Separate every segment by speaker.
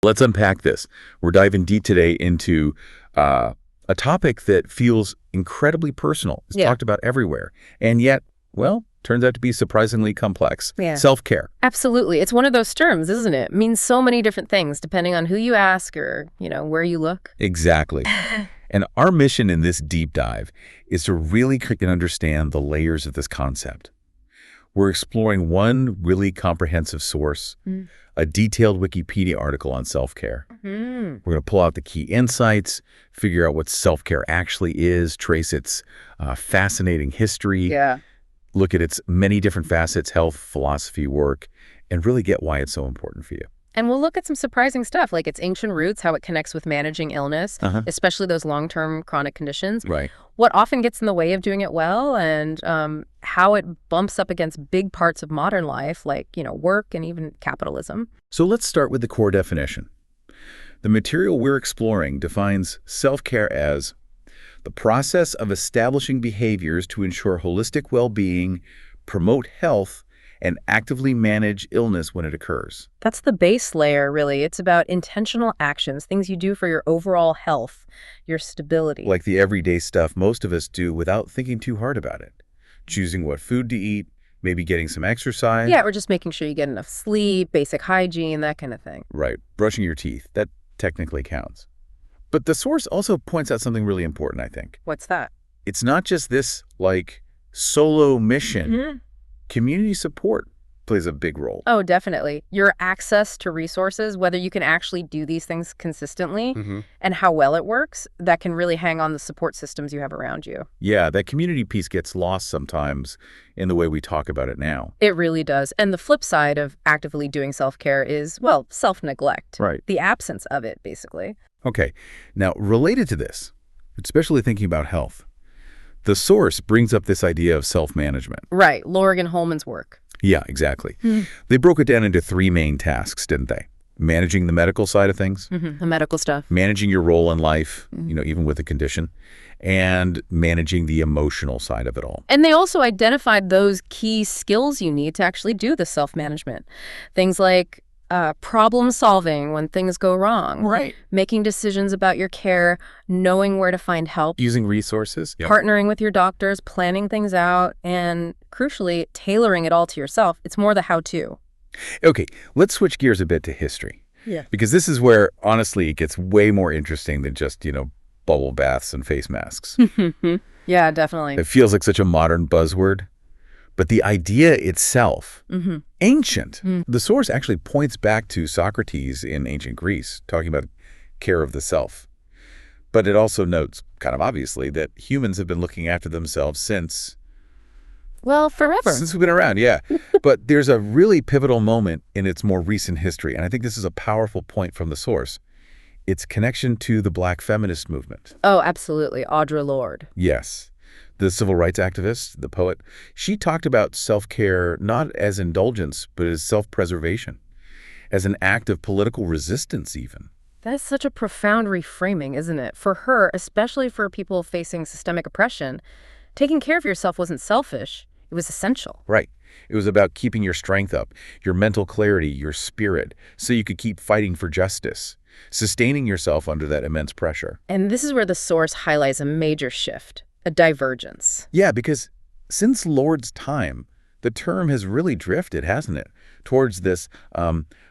Speaker 1: Let's unpack this. We're diving deep today into a topic that feels incredibly personal. It's talked about everywhere. And yet, well, turns out to be surprisingly complex. Self-care.
Speaker 2: Absolutely. It's one of those terms, isn't it? It means so many different things depending on who you ask or, where you look.
Speaker 1: Exactly. And our mission in this deep dive is to really understand the layers of this concept. We're exploring one really comprehensive source, a detailed Wikipedia article on self-care. We're going to pull out the key insights, figure out what self-care actually is, trace its fascinating history, look at its many different facets, health, philosophy, work, and really get why it's so important for you.
Speaker 2: And we'll look at some surprising stuff, like its ancient roots, how it connects with managing illness, especially those long-term chronic conditions.
Speaker 1: Right.
Speaker 2: What often gets in the way of doing it well, and how it bumps up against big parts of modern life, like, work and even capitalism.
Speaker 1: So let's start with the core definition. The material we're exploring defines self-care as the process of establishing behaviors to ensure holistic well-being, promote health, and actively manage illness when it occurs.
Speaker 2: That's the base layer, really. It's about intentional actions, things you do for your overall health, your stability.
Speaker 1: Like the everyday stuff most of us do without thinking too hard about it. Choosing what food to eat, maybe getting some exercise.
Speaker 2: Yeah, or just making sure you get enough sleep, basic hygiene, that kind of thing.
Speaker 1: Right. Brushing your teeth. That technically counts. But the source also points out something really important, I think.
Speaker 2: What's that?
Speaker 1: It's not just this, solo mission. Community support plays a big role.
Speaker 2: Oh, definitely. Your access to resources, whether you can actually do these things consistently and how well it works, that can really hang on the support systems you have around you.
Speaker 1: Yeah, that community piece gets lost sometimes in the way we talk about it now.
Speaker 2: It really does. And the flip side of actively doing self-care is, self-neglect.
Speaker 1: Right.
Speaker 2: The absence of it, basically.
Speaker 1: Okay. Now, related to this, especially thinking about health, the source brings up this idea of self-management.
Speaker 2: Right. Lorgan Holman's work.
Speaker 1: Yeah, exactly. They broke it down into 3 main tasks, didn't they? Managing the medical side of things.
Speaker 2: The medical stuff.
Speaker 1: Managing your role in life, even with a condition. And managing the emotional side of it all.
Speaker 2: And they also identified those key skills you need to actually do the self-management. Things like problem solving when things go wrong.
Speaker 1: Right.
Speaker 2: Making decisions about your care, knowing where to find help.
Speaker 1: Using resources.
Speaker 2: Partnering with your doctors, planning things out, and crucially, tailoring it all to yourself. It's more the how-to.
Speaker 1: Okay, let's switch gears a bit to history.
Speaker 2: Yeah.
Speaker 1: Because this is where, honestly, it gets way more interesting than just, bubble baths and face masks.
Speaker 2: Yeah, definitely.
Speaker 1: It feels like such a modern buzzword. But the idea itself, ancient. The source actually points back to Socrates in ancient Greece, talking about care of the self. But it also notes, kind of obviously, that humans have been looking after themselves since...
Speaker 2: forever.
Speaker 1: Since we've been around, yeah. But there's a really pivotal moment in its more recent history, and I think this is a powerful point from the source. Its connection to the Black feminist movement.
Speaker 2: Oh, absolutely. Audre Lorde.
Speaker 1: Yes. The civil rights activist, the poet, she talked about self-care not as indulgence, but as self-preservation, as an act of political resistance even.
Speaker 2: That's such a profound reframing, isn't it? For her, especially for people facing systemic oppression, taking care of yourself wasn't selfish. It was essential.
Speaker 1: Right. It was about keeping your strength up, your mental clarity, your spirit, so you could keep fighting for justice, sustaining yourself under that immense pressure.
Speaker 2: And this is where the source highlights a major shift. A divergence.
Speaker 1: Yeah, because since Lord's time, the term has really drifted, hasn't it, towards this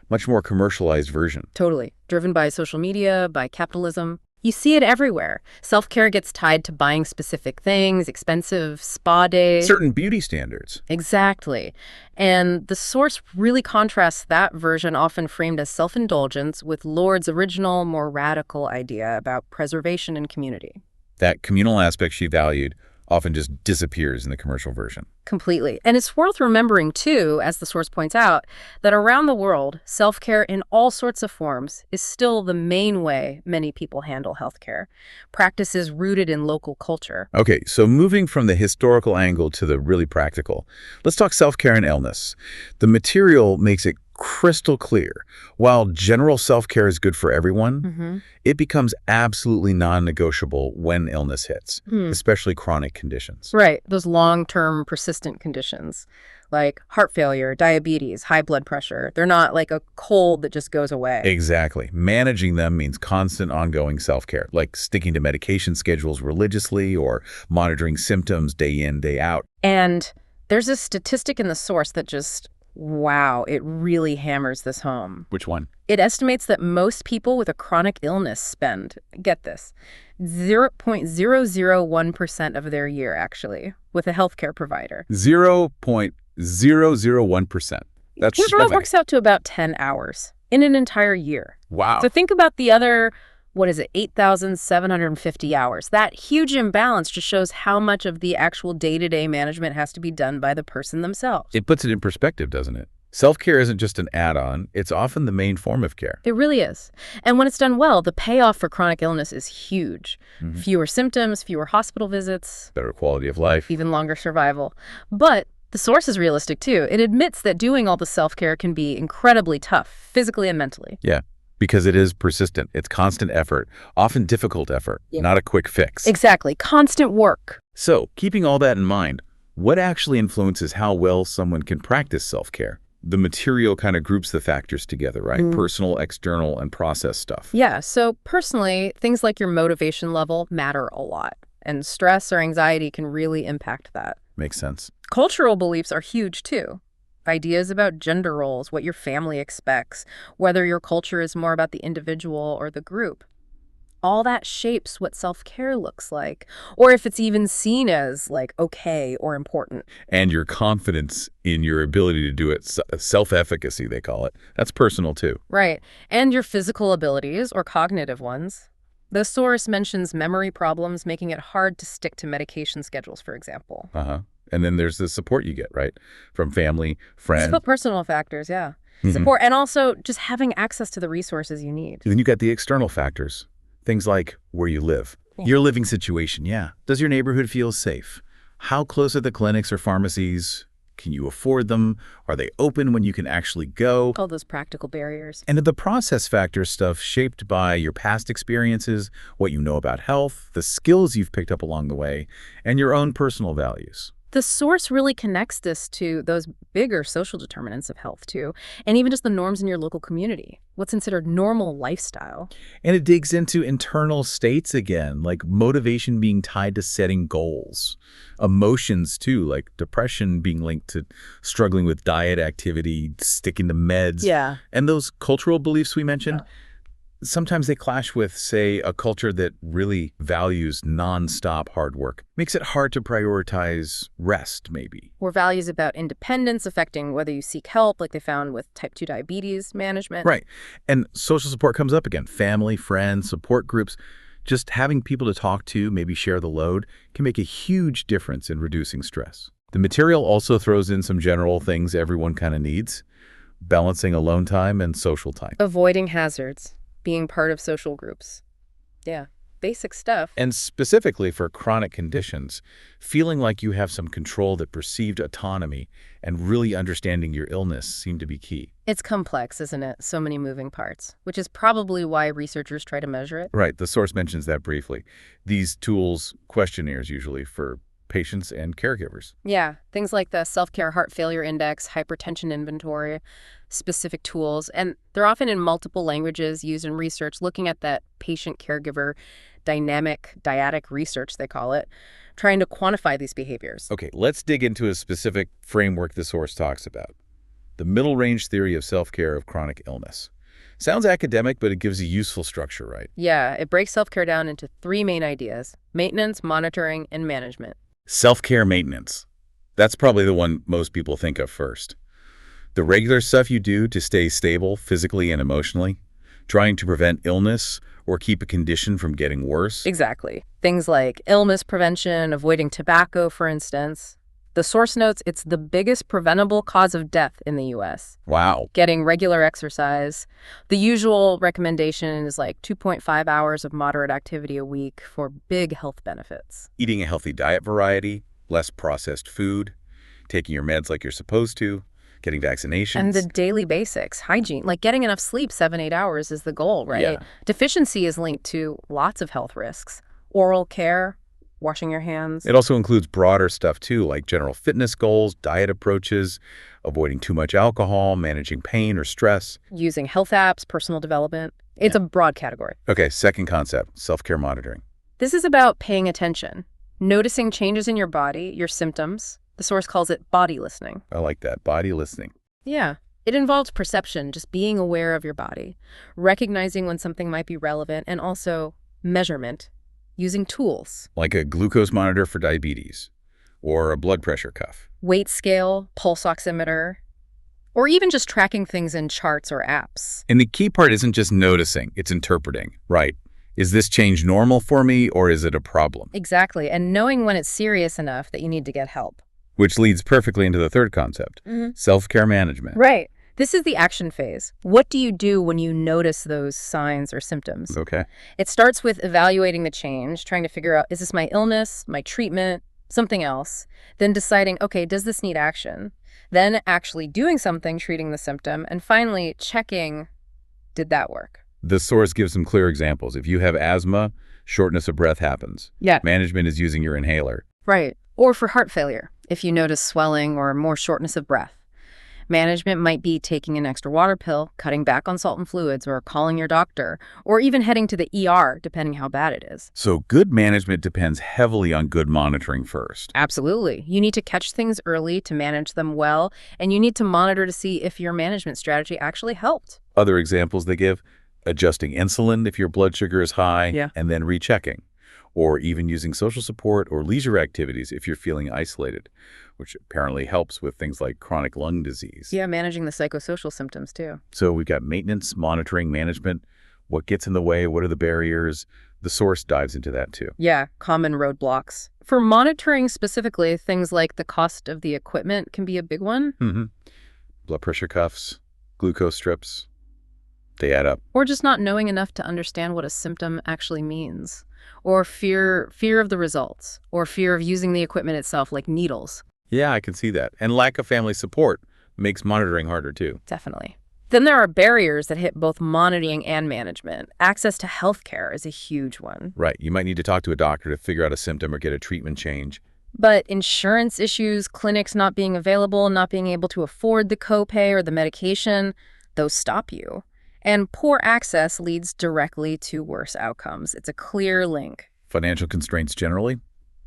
Speaker 1: much more commercialized version.
Speaker 2: Totally. Driven by social media, by capitalism. You see it everywhere. Self-care gets tied to buying specific things, expensive spa days.
Speaker 1: Certain beauty standards.
Speaker 2: Exactly. And the source really contrasts that version, often framed as self-indulgence, with Lord's original, more radical idea about preservation and community.
Speaker 1: That communal aspect she valued often just disappears in the commercial version.
Speaker 2: Completely. And it's worth remembering, too, as the source points out, that around the world, self-care in all sorts of forms is still the main way many people handle healthcare. Practices rooted in local culture.
Speaker 1: Okay, so moving from the historical angle to the really practical, let's talk self-care and illness. The material makes it crystal clear. While general self-care is good for everyone, it becomes absolutely non-negotiable when illness hits, especially chronic conditions.
Speaker 2: Right, those long-term persistent conditions. like heart failure, diabetes, high blood pressure. They're not like a cold that just goes away.
Speaker 1: Exactly. Managing them means constant ongoing self-care, like sticking to medication schedules religiously or monitoring symptoms day in, day out.
Speaker 2: And there's a statistic in the source that just, wow, it really hammers this home.
Speaker 1: Which one?
Speaker 2: It estimates that most people with a chronic illness spend, get this, 0.001% of their year, actually, with a healthcare provider.
Speaker 1: 0.001%. That's
Speaker 2: That works out to about 10 hours in an entire year.
Speaker 1: Wow.
Speaker 2: So think about the other, 8,750 hours. That huge imbalance just shows how much of the actual day-to-day management has to be done by the person themselves.
Speaker 1: It puts it in perspective, doesn't it? Self-care isn't just an add-on. It's often the main form of care.
Speaker 2: It really is. And when it's done well, the payoff for chronic illness is huge.
Speaker 1: Mm-hmm.
Speaker 2: Fewer symptoms, fewer hospital visits.
Speaker 1: Better quality of life.
Speaker 2: Even longer survival. But the source is realistic, too. It admits that doing all the self-care can be incredibly tough, physically and mentally.
Speaker 1: Yeah, because it is persistent. It's constant effort, often difficult effort, not a quick fix.
Speaker 2: Exactly. Constant work.
Speaker 1: So, keeping all that in mind, what actually influences how well someone can practice self-care? The material kind of groups the factors together, right? Personal, external, and process stuff.
Speaker 2: Yeah, so personally, things like your motivation level matter a lot. And stress or anxiety can really impact that.
Speaker 1: Makes sense.
Speaker 2: Cultural beliefs are huge, too. Ideas about gender roles, what your family expects, whether your culture is more about the individual or the group. All that shapes what self-care looks like, or if it's even seen as, like, okay or important.
Speaker 1: And your confidence in your ability to do it, self-efficacy, they call it. That's personal, too.
Speaker 2: Right. And your physical abilities or cognitive ones. The source mentions memory problems, making it hard to stick to medication schedules, for example.
Speaker 1: And then there's the support you get, right? From family, friends.
Speaker 2: Personal factors, yeah. Support, and also just having access to the resources you need.
Speaker 1: Then you got the external factors. Things like where you live, your living situation, Does your neighborhood feel safe? How close are the clinics or pharmacies? Can you afford them? Are they open when you can actually go?
Speaker 2: All those practical barriers.
Speaker 1: And the process factor stuff shaped by your past experiences, what you know about health, the skills you've picked up along the way, and your own personal values.
Speaker 2: The source really connects this to those bigger social determinants of health, too, and even just the norms in your local community, what's considered normal lifestyle.
Speaker 1: And it digs into internal states again, like motivation being tied to setting goals. Emotions, too, like depression being linked to struggling with diet, activity, sticking to meds.
Speaker 2: Yeah.
Speaker 1: And those cultural beliefs we mentioned, sometimes they clash with, say, a culture that really values nonstop hard work. Makes it hard to prioritize rest, maybe.
Speaker 2: Or values about independence affecting whether you seek help, like they found with type 2 diabetes management.
Speaker 1: Right. And social support comes up again. Family, friends, support groups. Just having people to talk to, maybe share the load, can make a huge difference in reducing stress. The material also throws in some general things everyone kind of needs. Balancing alone time and social time.
Speaker 2: Avoiding hazards. Being part of social groups. Yeah, basic stuff.
Speaker 1: And specifically for chronic conditions, feeling like you have some control, that perceived autonomy, and really understanding your illness seem to be key.
Speaker 2: It's complex, isn't it? So many moving parts, which is probably why researchers try to measure it.
Speaker 1: Right, the source mentions that briefly. These tools, questionnaires usually for patients and caregivers.
Speaker 2: Yeah, things like the self-care heart failure index, hypertension inventory, specific tools, and they're often in multiple languages used in research, looking at that patient-caregiver dynamic dyadic research, they call it, trying to quantify these behaviors.
Speaker 1: Okay, let's dig into a specific framework the source talks about. The middle range theory of self-care of chronic illness. Sounds academic, but it gives a useful structure, right?
Speaker 2: Yeah, it breaks self-care down into 3 main ideas: maintenance, monitoring, and management.
Speaker 1: Self-care maintenance. That's probably the one most people think of first. The regular stuff you do to stay stable physically and emotionally, trying to prevent illness or keep a condition from getting worse.
Speaker 2: Exactly. Things like illness prevention, avoiding tobacco, for instance. The source notes it's the biggest preventable cause of death in the U.S.
Speaker 1: Wow.
Speaker 2: Getting regular exercise. The usual recommendation is like 2.5 hours of moderate activity a week for big health benefits.
Speaker 1: Eating a healthy diet variety, less processed food, taking your meds like you're supposed to, getting vaccinations.
Speaker 2: And the daily basics, hygiene, like getting enough sleep, 7-8 hours is the goal, right?
Speaker 1: Yeah.
Speaker 2: Deficiency is linked to lots of health risks. Oral care, washing your hands.
Speaker 1: It also includes broader stuff too, like general fitness goals, diet approaches, avoiding too much alcohol, managing pain or stress.
Speaker 2: Using health apps, personal development. It's
Speaker 1: Yeah.
Speaker 2: a broad category.
Speaker 1: Okay, second concept, self-care monitoring.
Speaker 2: This is about paying attention, noticing changes in your body, your symptoms. The source calls it body listening.
Speaker 1: I like that, body listening.
Speaker 2: Yeah. It involves perception, just being aware of your body, recognizing when something might be relevant, and also measurement, using tools.
Speaker 1: Like a glucose monitor for diabetes or a blood pressure cuff.
Speaker 2: Weight scale, pulse oximeter, or even just tracking things in charts or apps.
Speaker 1: And the key part isn't just noticing, it's interpreting. Right. Is this change normal for me or is it a problem?
Speaker 2: Exactly, and knowing when it's serious enough that you need to get help.
Speaker 1: Which leads perfectly into the third concept, self-care management.
Speaker 2: Right. This is the action phase. What do you do when you notice those signs or symptoms?
Speaker 1: Okay.
Speaker 2: It starts with evaluating the change, trying to figure out, is this my illness, my treatment, something else? Then deciding, okay, does this need action? Then actually doing something, treating the symptom, and finally checking, did that work?
Speaker 1: The source gives some clear examples. If you have asthma, shortness of breath happens.
Speaker 2: Yeah.
Speaker 1: Management is using your inhaler.
Speaker 2: Right. Or for heart failure, if you notice swelling or more shortness of breath. Management might be taking an extra water pill, cutting back on salt and fluids, or calling your doctor, or even heading to the ER, depending how bad it is.
Speaker 1: So good management depends heavily on good monitoring first.
Speaker 2: Absolutely. You need to catch things early to manage them well, and you need to monitor to see if your management strategy actually helped.
Speaker 1: Other examples they give, adjusting insulin if your blood sugar is high, and then rechecking. Or even using social support or leisure activities if you're feeling isolated, which apparently helps with things like chronic lung disease.
Speaker 2: Yeah, managing the psychosocial symptoms too.
Speaker 1: So we've got maintenance, monitoring, management. What gets in the way? What are the barriers? The source dives into that too.
Speaker 2: Yeah, common roadblocks. For monitoring specifically, things like the cost of the equipment can be a big one.
Speaker 1: Blood pressure cuffs, glucose strips, they add up.
Speaker 2: Or just not knowing enough to understand what a symptom actually means. Or fear of the results, or fear of using the equipment itself, like needles.
Speaker 1: Yeah, I can see that. And lack of family support makes monitoring harder too.
Speaker 2: Definitely. Then there are barriers that hit both monitoring and management. Access to healthcare is a huge one.
Speaker 1: Right. You might need to talk to a doctor to figure out a symptom or get a treatment change.
Speaker 2: But insurance issues, clinics not being available, not being able to afford the copay or the medication, those stop you. And poor access leads directly to worse outcomes. It's a clear link.
Speaker 1: Financial constraints generally,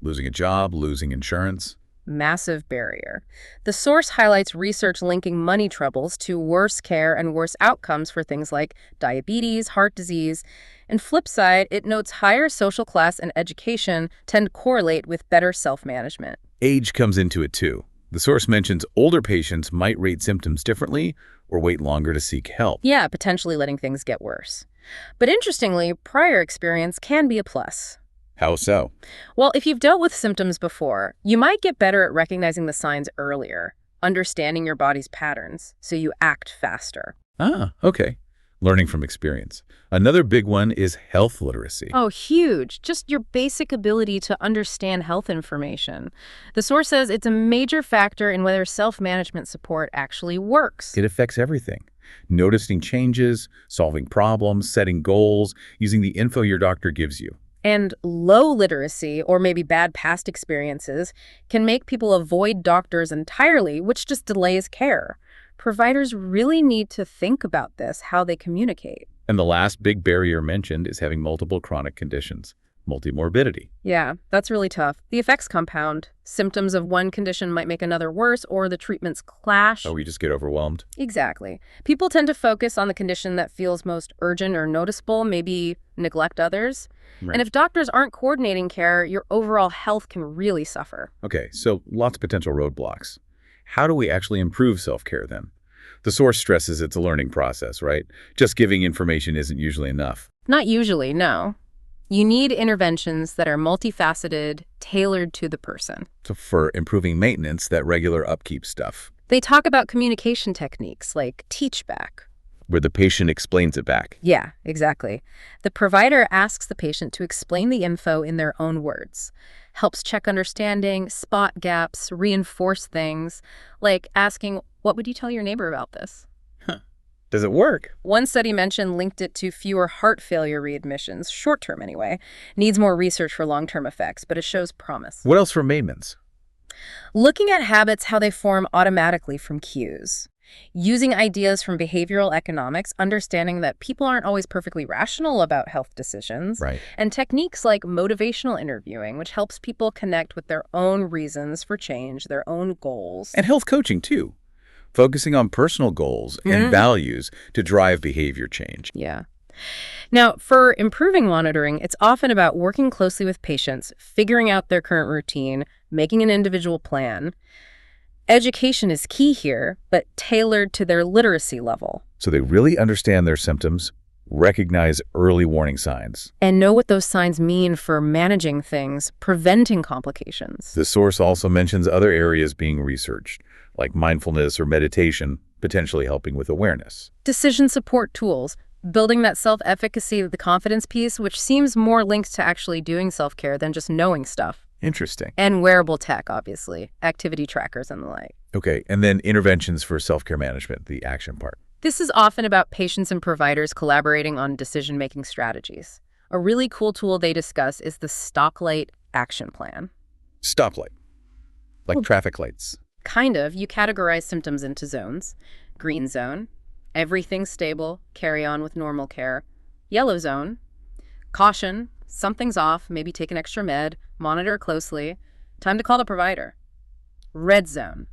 Speaker 1: losing a job, losing insurance.
Speaker 2: Massive barrier. The source highlights research linking money troubles to worse care and worse outcomes for things like diabetes, heart disease. And flip side, it notes higher social class and education tend to correlate with better self-management.
Speaker 1: Age comes into it too. The source mentions older patients might rate symptoms differently or wait longer to seek help.
Speaker 2: Yeah, potentially letting things get worse. But interestingly, prior experience can be a plus.
Speaker 1: How so?
Speaker 2: Well, if you've dealt with symptoms before, you might get better at recognizing the signs earlier, understanding your body's patterns, so you act faster.
Speaker 1: Ah, okay. Learning from experience. Another big one is health literacy.
Speaker 2: Oh, huge. Just your basic ability to understand health information. The source says it's a major factor in whether self-management support actually works.
Speaker 1: It affects everything. Noticing changes, solving problems, setting goals, using the info your doctor gives you.
Speaker 2: And low literacy, or maybe bad past experiences, can make people avoid doctors entirely, which just delays care. Providers really need to think about this, how they communicate.
Speaker 1: And the last big barrier mentioned is having multiple chronic conditions, multimorbidity.
Speaker 2: Yeah, that's really tough. The effects compound. Symptoms of one condition might make another worse, or the treatments clash.
Speaker 1: Oh, we just get overwhelmed.
Speaker 2: Exactly. People tend to focus on the condition that feels most urgent or noticeable, maybe neglect others.
Speaker 1: Right.
Speaker 2: And if doctors aren't coordinating care, your overall health can really suffer.
Speaker 1: Okay, so lots of potential roadblocks. How do we actually improve self-care then? The source stresses it's a learning process, right? Just giving information isn't usually enough.
Speaker 2: Not usually, no. You need interventions that are multifaceted, tailored to the person.
Speaker 1: So for improving maintenance, that regular upkeep stuff,
Speaker 2: They talk about communication techniques like teach back.
Speaker 1: where the patient explains it back.
Speaker 2: Yeah, exactly. The provider asks the patient to explain the info in their own words, helps check understanding, spot gaps, reinforce things, like asking, what would you tell your neighbor about this?
Speaker 1: Does it work?
Speaker 2: One study mentioned linked it to fewer heart failure readmissions, short-term anyway. Needs more research for long-term effects, but it shows promise.
Speaker 1: What else for maintenance?
Speaker 2: Looking at habits, how they form automatically from cues. Using ideas from behavioral economics, understanding that people aren't always perfectly rational about health decisions.
Speaker 1: Right.
Speaker 2: And techniques like motivational interviewing, which helps people connect with their own reasons for change, their own goals.
Speaker 1: And health coaching, too. Focusing on personal goals and values to drive behavior change.
Speaker 2: Yeah. Now, for improving monitoring, it's often about working closely with patients, figuring out their current routine, making an individual plan. Education is key here, but tailored to their literacy level.
Speaker 1: So they really understand their symptoms, recognize early warning signs.
Speaker 2: And know what those signs mean for managing things, preventing complications.
Speaker 1: The source also mentions other areas being researched, like mindfulness or meditation, potentially helping with awareness.
Speaker 2: Decision support tools, building that self-efficacy, the confidence piece, which seems more linked to actually doing self-care than just knowing stuff.
Speaker 1: Interesting.
Speaker 2: And wearable tech, obviously, activity trackers and the like.
Speaker 1: Okay, and then interventions for self-care management, the action part.
Speaker 2: This is often about patients and providers collaborating on decision-making strategies. A really cool tool they discuss is the Stoplight Action Plan.
Speaker 1: Stoplight, like traffic lights.
Speaker 2: Kind of. You categorize symptoms into zones. Green zone, everything's stable, carry on with normal care. Yellow zone, caution, something's off, maybe take an extra med, monitor closely, time to call the provider. Red zone,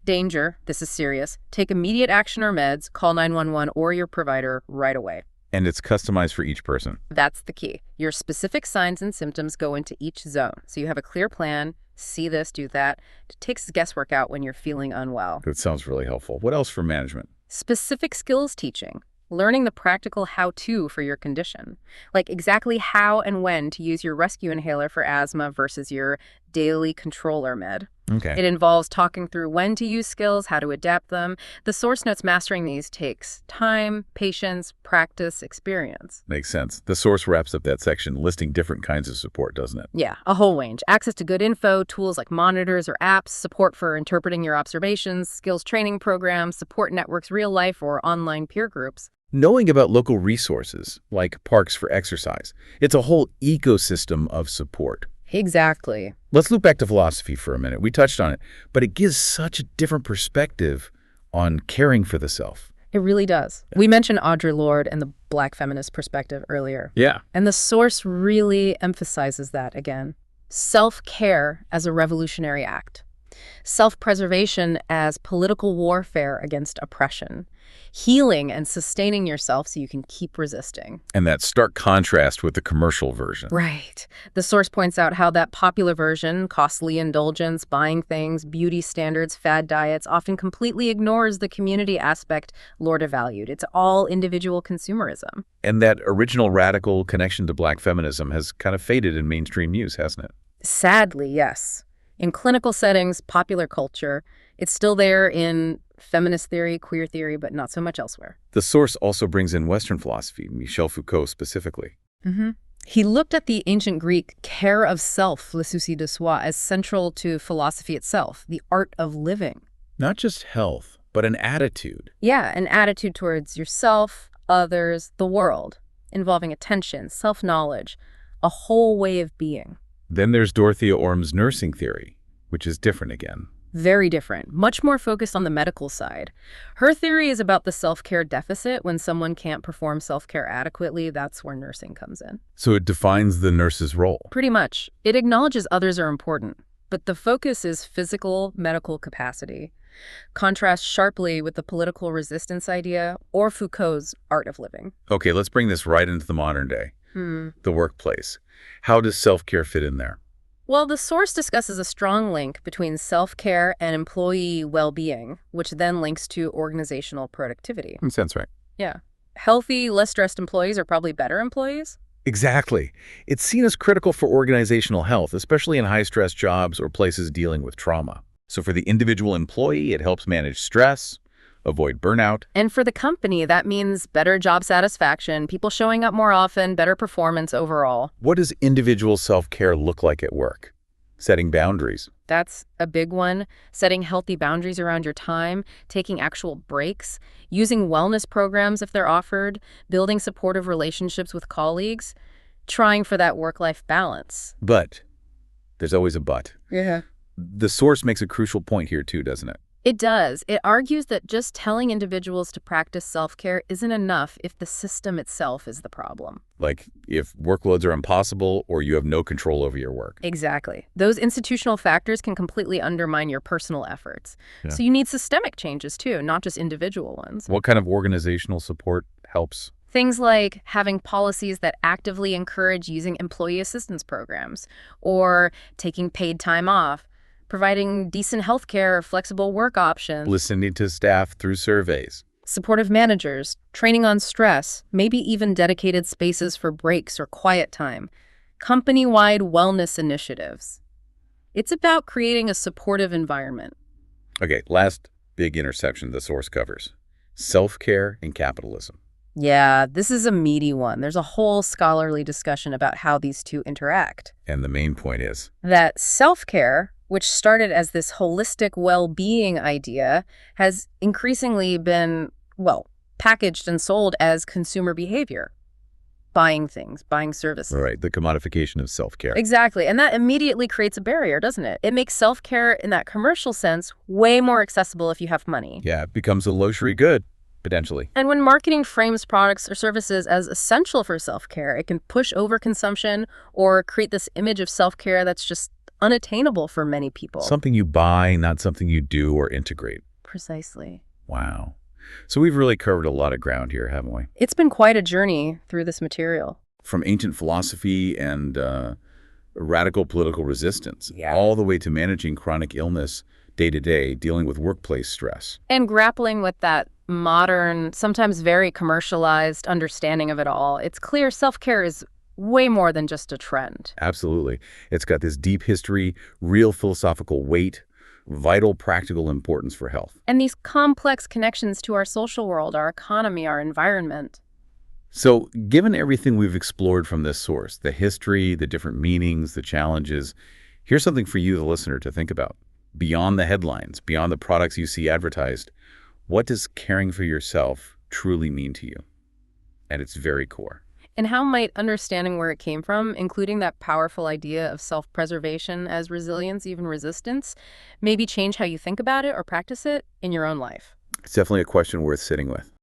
Speaker 2: danger, this is serious, take immediate action or meds, call 911 or your provider right away.
Speaker 1: And it's customized for each person.
Speaker 2: That's the key. Your specific signs and symptoms go into each zone. So you have a clear plan, see this, do that. It takes the guesswork out when you're feeling unwell.
Speaker 1: That sounds really helpful. What else for management?
Speaker 2: Specific skills teaching. Learning the practical how-to for your condition. Like exactly how and when to use your rescue inhaler for asthma versus your daily controller med.
Speaker 1: Okay.
Speaker 2: It involves talking through when to use skills, how to adapt them. The source notes mastering these takes time, patience, practice, experience.
Speaker 1: Makes sense. The source wraps up that section listing different kinds of support, doesn't it?
Speaker 2: Yeah, a whole range. Access to good info, tools like monitors or apps, support for interpreting your observations, skills training programs, support networks, real life or online peer groups.
Speaker 1: Knowing about local resources, like parks for exercise, it's a whole ecosystem of support.
Speaker 2: Exactly.
Speaker 1: Let's loop back to philosophy for a minute. We touched on it, but it gives such a different perspective on caring for the self.
Speaker 2: It really does. We mentioned Audre Lorde and the Black feminist perspective earlier.
Speaker 1: Yeah.
Speaker 2: And the source really emphasizes that again. Self-care as a revolutionary act. Self-preservation as political warfare against oppression. Healing and sustaining yourself so you can keep resisting.
Speaker 1: And that stark contrast with the commercial version.
Speaker 2: Right. The source points out how that popular version, costly indulgence, buying things, beauty standards, fad diets, often completely ignores the community aspect Lorde valued. It's all individual consumerism.
Speaker 1: And that original radical connection to Black feminism has kind of faded in mainstream use, hasn't it?
Speaker 2: Sadly, yes. In clinical settings, popular culture, it's still there in feminist theory, queer theory, but not so much elsewhere.
Speaker 1: The source also brings in Western philosophy, Michel Foucault specifically.
Speaker 2: He looked at the ancient Greek care of self, le souci de soi, as central to philosophy itself, the art of living.
Speaker 1: Not just health, but an attitude.
Speaker 2: Yeah, an attitude towards yourself, others, the world, involving attention, self-knowledge, a whole way of being.
Speaker 1: Then there's Dorothea Orm's nursing theory, which is different again.
Speaker 2: Very different, much more focused on the medical side. Her theory is about the self-care deficit. When someone can't perform self-care adequately, that's where nursing comes in.
Speaker 1: So it defines the nurse's role.
Speaker 2: Pretty much. It acknowledges others are important, but the focus is physical, medical capacity. Contrasts sharply with the political resistance idea or Foucault's art of living.
Speaker 1: Okay, let's bring this right into the modern day. The workplace. How does self-care fit in there?
Speaker 2: Well, the source discusses a strong link between self-care and employee well-being, which then links to organizational productivity.
Speaker 1: Sounds right.
Speaker 2: Yeah. Healthy, less stressed employees are probably better employees.
Speaker 1: Exactly. It's seen as critical for organizational health, especially in high-stress jobs or places dealing with trauma. So for the individual employee, it helps manage stress, avoid burnout.
Speaker 2: And for the company, that means better job satisfaction, people showing up more often, better performance overall.
Speaker 1: What does individual self-care look like at work? Setting boundaries,
Speaker 2: That's a big one. Setting healthy boundaries around your time, taking actual breaks, using wellness programs if they're offered, building supportive relationships with colleagues, trying for that work-life balance.
Speaker 1: But there's always a but.
Speaker 2: Yeah.
Speaker 1: The source makes a crucial point here too, doesn't it?
Speaker 2: It does. It argues that just telling individuals to practice self-care isn't enough if the system itself is the problem.
Speaker 1: Like if workloads are impossible or you have no control over your work.
Speaker 2: Exactly. Those institutional factors can completely undermine your personal efforts.
Speaker 1: Yeah.
Speaker 2: So you need systemic changes too, not just individual ones.
Speaker 1: What kind of organizational support helps?
Speaker 2: Things like having policies that actively encourage using employee assistance programs or taking paid time off, providing decent health care or flexible work options,
Speaker 1: Listening to staff through surveys.
Speaker 2: supportive managers, training on stress, maybe even dedicated spaces for breaks or quiet time, company-wide wellness initiatives. It's about creating a supportive environment.
Speaker 1: Okay, last big intersection the source covers. Self-care and capitalism.
Speaker 2: Yeah, this is a meaty one. There's a whole scholarly discussion about how these two interact.
Speaker 1: And the main point is,
Speaker 2: That self-care, which started as this holistic well-being idea, has increasingly been, well, packaged and sold as consumer behavior. Buying things, buying services.
Speaker 1: right, the commodification of self-care.
Speaker 2: Exactly. And that immediately creates a barrier, doesn't it? It makes self-care in that commercial sense way more accessible if you have money.
Speaker 1: Yeah, it becomes a luxury good, potentially.
Speaker 2: And when marketing frames products or services as essential for self-care, it can push overconsumption or create this image of self-care that's just unattainable for many people.
Speaker 1: Something you buy, not something you do or integrate.
Speaker 2: Precisely.
Speaker 1: Wow. So we've really covered a lot of ground here, haven't we?
Speaker 2: It's been quite a journey through this material.
Speaker 1: From ancient philosophy and radical political resistance,
Speaker 2: Yeah.
Speaker 1: all the way to managing chronic illness day to day, dealing with workplace stress.
Speaker 2: And grappling with that modern, sometimes very commercialized understanding of it all, it's clear self-care is way more than just a trend.
Speaker 1: Absolutely. It's got this deep history, real philosophical weight, vital practical importance for health.
Speaker 2: And these complex connections to our social world, our economy, our environment.
Speaker 1: So given everything we've explored from this source, the history, the different meanings, the challenges, here's something for you, the listener, to think about. Beyond the headlines, beyond the products you see advertised, what does caring for yourself truly mean to you at its very core?
Speaker 2: And how might understanding where it came from, including that powerful idea of self-preservation as resilience, even resistance, maybe change how you think about it or practice it in your own life?
Speaker 1: It's definitely a question worth sitting with.